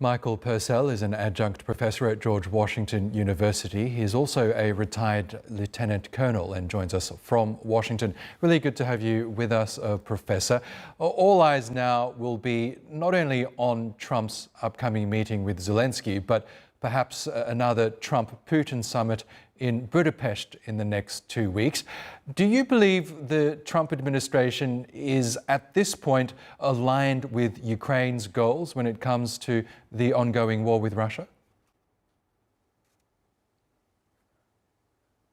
Michael Purcell is an adjunct professor at George Washington University. He is also a retired lieutenant colonel and joins us from Washington. Really good to have you with us, Professor. All eyes now will be not only on Trump's upcoming meeting with Zelensky, but perhaps another Trump-Putin summit in Budapest in the next 2 weeks. Do you believe the Trump administration is at this point aligned with Ukraine's goals when it comes to the ongoing war with Russia?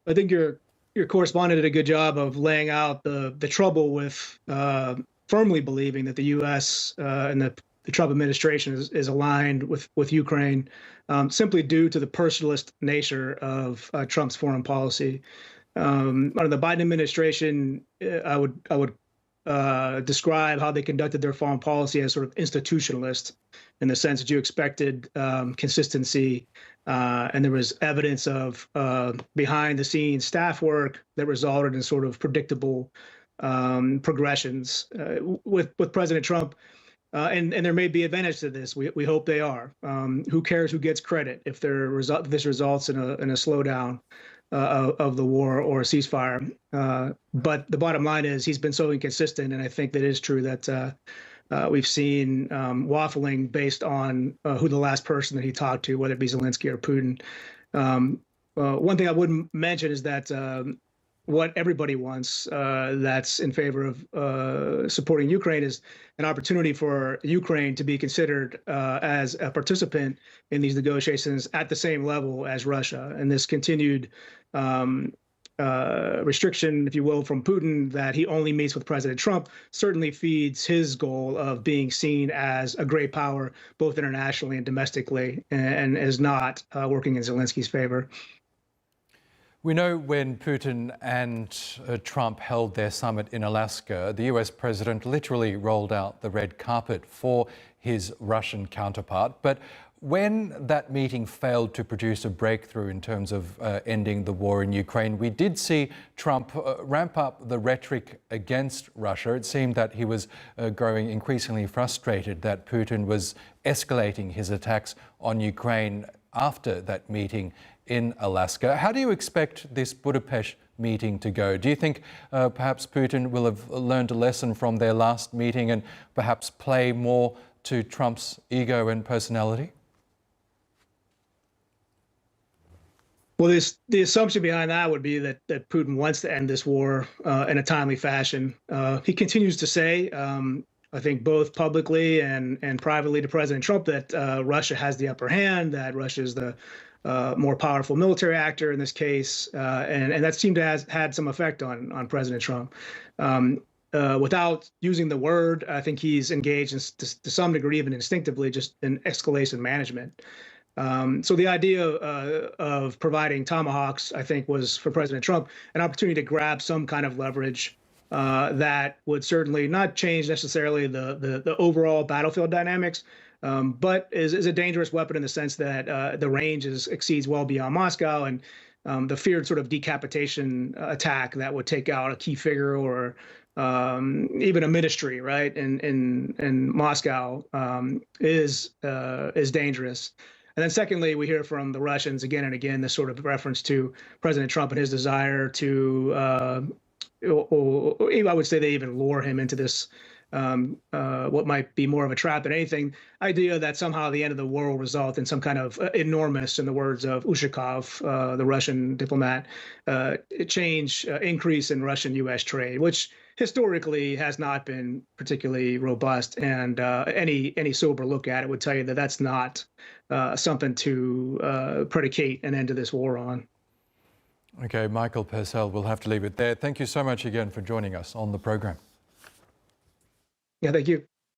I think your correspondent did a good job of laying out the trouble with firmly believing that the U.S. And the Trump administration is aligned with Ukraine, simply due to the personalist nature of Trump's foreign policy. Under the Biden administration, I would describe how they conducted their foreign policy as sort of institutionalist, in the sense that you expected consistency, and there was evidence of behind-the-scenes staff work that resulted in sort of predictable progressions. With President Trump. And there may be advantage to this. We hope they are. Who cares who gets credit if this results in a slowdown of the war or a ceasefire? But the bottom line is he's been so inconsistent, and I think that it is true that we've seen waffling based on who the last person that he talked to, whether it be Zelensky or Putin. One thing I wouldn't mention is that what everybody wants that's in favor of supporting Ukraine is an opportunity for Ukraine to be considered as a participant in these negotiations at the same level as Russia. And this continued restriction, if you will, from Putin that he only meets with President Trump certainly feeds his goal of being seen as a great power, both internationally and domestically, and is not working in Zelensky's favor. We know when Putin and Trump held their summit in Alaska, the US president literally rolled out the red carpet for his Russian counterpart. But when that meeting failed to produce a breakthrough in terms of ending the war in Ukraine, we did see Trump ramp up the rhetoric against Russia. It seemed that he was growing increasingly frustrated that Putin was escalating his attacks on Ukraine after that meeting in Alaska. How do you expect this Budapest meeting to go? Do you think perhaps Putin will have learned a lesson from their last meeting and perhaps play more to Trump's ego and personality? Well, the assumption behind that would be that Putin wants to end this war in a timely fashion. He continues to say, I think both publicly and privately to President Trump, that Russia has the upper hand, that Russia is the more powerful military actor in this case, and that seemed to have had some effect on President Trump. Without using the word, I think he's engaged to some degree, even instinctively, just in escalation management. So the idea of providing tomahawks, I think, was for President Trump an opportunity to grab some kind of leverage that would certainly not change necessarily the overall battlefield dynamics, but is a dangerous weapon in the sense that the range exceeds well beyond Moscow, and the feared sort of decapitation attack that would take out a key figure or even a ministry, right, in Moscow is dangerous. And then secondly, we hear from the Russians again and again this sort of reference to President Trump and his desire to, or I would say they even lure him into this, what might be more of a trap than anything, idea that somehow the end of the war will result in some kind of enormous, in the words of Ushakov, the Russian diplomat, increase in Russian-U.S. trade, which historically has not been particularly robust. And any sober look at it would tell you that that's not something to predicate an end to this war on. Okay, Michael Purcell, we'll have to leave it there. Thank you so much again for joining us on the program. Yeah, thank you.